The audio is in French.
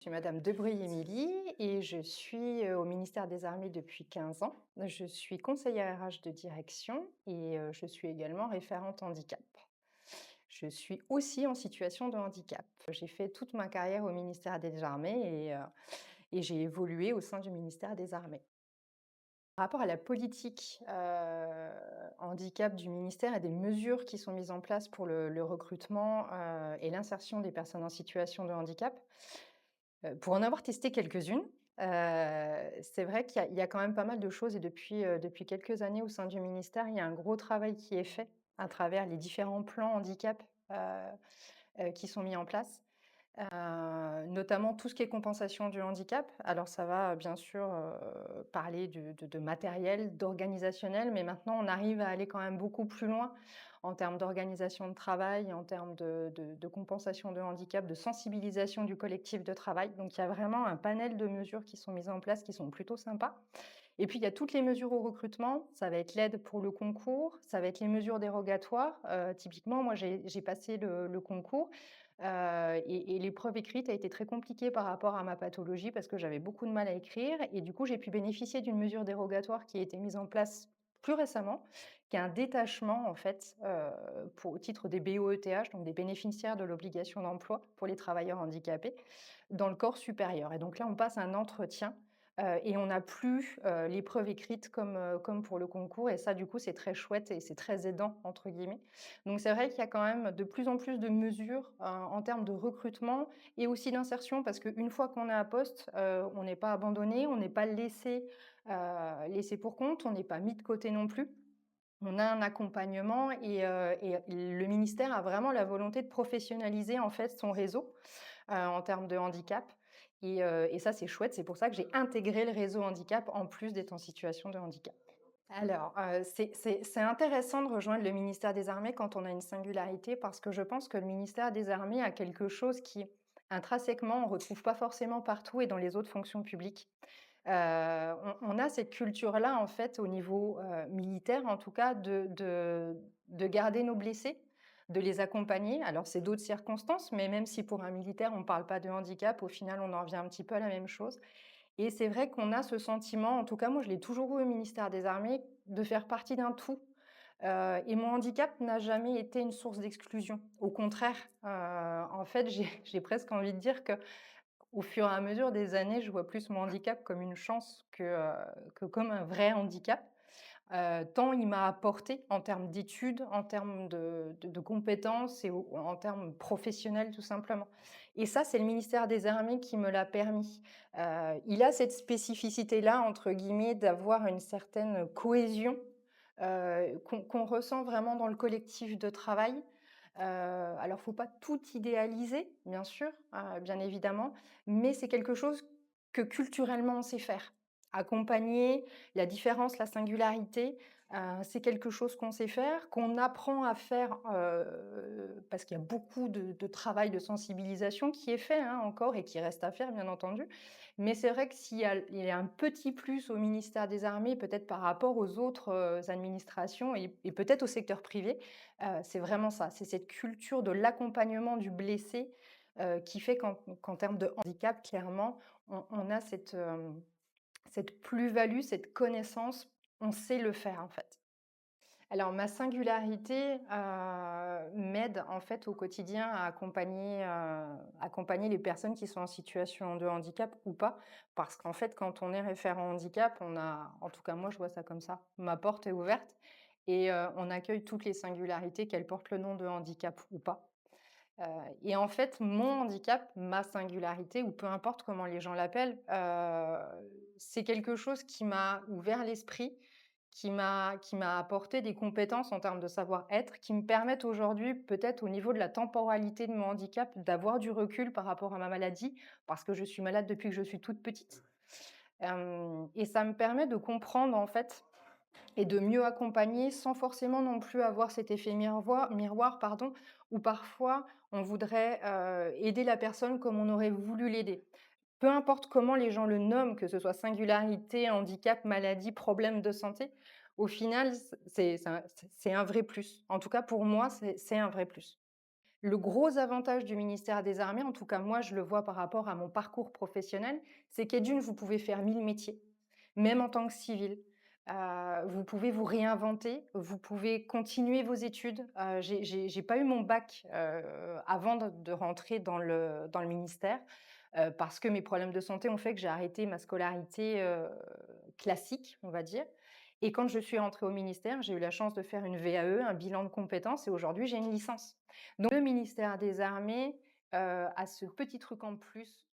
Je suis madame Debreuil-Émilie et je suis, au ministère des Armées depuis 15 ans. Je suis conseillère RH de direction et je suis également référente handicap. Je suis aussi en situation de handicap. J'ai fait toute ma carrière au ministère des Armées et j'ai évolué au sein du ministère des Armées. Par rapport à la politique, handicap du ministère et des mesures qui sont mises en place pour le recrutement, et l'insertion des personnes en situation de handicap, pour en avoir testé quelques-unes, c'est vrai qu'il y a quand même pas mal de choses et depuis quelques années au sein du ministère, il y a un gros travail qui est fait à travers les différents plans handicap, qui sont mis en place. Notamment tout ce qui est compensation du handicap. Alors ça va bien sûr, parler de matériel, d'organisationnel, mais maintenant on arrive à aller quand même beaucoup plus loin en termes d'organisation de travail, en termes de compensation de handicap, de sensibilisation du collectif de travail. Donc il y a vraiment un panel de mesures qui sont mises en place, qui sont plutôt sympas. Et puis il y a toutes les mesures au recrutement, ça va être l'aide pour le concours, ça va être les mesures dérogatoires. Typiquement, moi j'ai passé le concours. Et l'épreuve écrite a été très compliquée par rapport à ma pathologie parce que j'avais beaucoup de mal à écrire et du coup, j'ai pu bénéficier d'une mesure dérogatoire qui a été mise en place plus récemment, qui est un détachement en fait, au titre des BOETH, donc des bénéficiaires de l'obligation d'emploi pour les travailleurs handicapés, dans le corps supérieur et donc là, on passe un entretien, et on n'a plus, l'épreuve écrite comme pour le concours et ça, du coup, c'est très chouette et c'est très «aidant» entre guillemets. Donc c'est vrai qu'il y a quand même de plus en plus de mesures, en termes de recrutement et aussi d'insertion parce qu'une fois qu'on est à poste, on n'est pas abandonné, on n'est pas laissé pour compte, on n'est pas mis de côté non plus. On a un accompagnement et le ministère a vraiment la volonté de professionnaliser, en fait, son réseau, en termes de handicap et ça, c'est chouette. C'est pour ça que j'ai intégré le réseau handicap en plus d'être en situation de handicap. Alors, c'est intéressant de rejoindre le ministère des Armées quand on a une singularité parce que je pense que le ministère des Armées a quelque chose qui, intrinsèquement, on ne retrouve pas forcément partout et dans les autres fonctions publiques. On a cette culture-là, en fait, au niveau, militaire, en tout cas, de garder nos blessés, de les accompagner. Alors, c'est d'autres circonstances, mais même si pour un militaire, on ne parle pas de handicap, au final, on en revient un petit peu à la même chose. Et c'est vrai qu'on a ce sentiment, en tout cas moi je l'ai toujours eu au ministère des Armées, de faire partie d'un tout. Et mon handicap n'a jamais été une source d'exclusion. Au contraire, en fait, j'ai presque envie de dire qu'au fur et à mesure des années, je vois plus mon handicap comme une chance que comme un vrai handicap. Tant il m'a apporté en termes d'études, en termes de compétences et en termes professionnels tout simplement. Et ça, c'est le ministère des Armées qui me l'a permis. Il a cette spécificité-là, entre guillemets, d'avoir une certaine cohésion, qu'on ressent vraiment dans le collectif de travail. Alors faut pas tout idéaliser, bien sûr, bien évidemment, mais c'est quelque chose que culturellement on sait faire. Accompagner, la différence, la singularité, c'est quelque chose qu'on sait faire, qu'on apprend à faire, parce qu'il y a beaucoup de travail de sensibilisation qui est fait, hein, encore et qui reste à faire, bien entendu. Mais c'est vrai que il y a un petit plus au ministère des Armées, peut-être par rapport aux autres, administrations et peut-être au secteur privé, c'est vraiment ça, c'est cette culture de l'accompagnement du blessé, qui fait qu'en termes de handicap, clairement, on a cette plus-value, cette connaissance, on sait le faire, en fait. Alors ma singularité, m'aide, en fait, au quotidien à accompagner les personnes qui sont en situation de handicap ou pas. Parce qu'en fait, quand on est référent handicap, en tout cas moi je vois ça comme ça, ma porte est ouverte et on accueille toutes les singularités, qu'elles portent le nom de handicap ou pas. Heu et en fait, mon handicap, ma singularité ou peu importe comment les gens l'appellent, c'est quelque chose qui m'a ouvert l'esprit, qui m'a apporté des compétences en termes de savoir-être, qui me permettent aujourd'hui, peut-être au niveau de la temporalité de mon handicap, d'avoir du recul par rapport à ma maladie, parce que je suis malade depuis que je suis toute petite. Hem et ça me permet de comprendre, en fait, et de mieux accompagner sans forcément non plus avoir cet effet miroir, pardon, où parfois on voudrait, aider la personne comme on aurait voulu l'aider. Peu importe comment les gens le nomment, que ce soit singularité, handicap, maladie, problème de santé, au final, c'est un vrai plus. En tout cas pour moi, c'est un vrai plus. Le gros avantage du ministère des Armées, en tout cas moi je le vois par rapport à mon parcours professionnel, c'est qu'D'une, vous pouvez faire 1000 métiers, même en tant que civil. Vous pouvez vous réinventer, vous pouvez continuer vos études. J'ai pas eu mon bac, avant de rentrer dans le ministère, parce que mes problèmes de santé ont fait que j'ai arrêté ma scolarité, classique, on va dire. Et quand je suis rentrée au ministère, j'ai eu la chance de faire une VAE, un bilan de compétences et aujourd'hui j'ai une licence. Donc le ministère des Armées, a ce petit truc en plus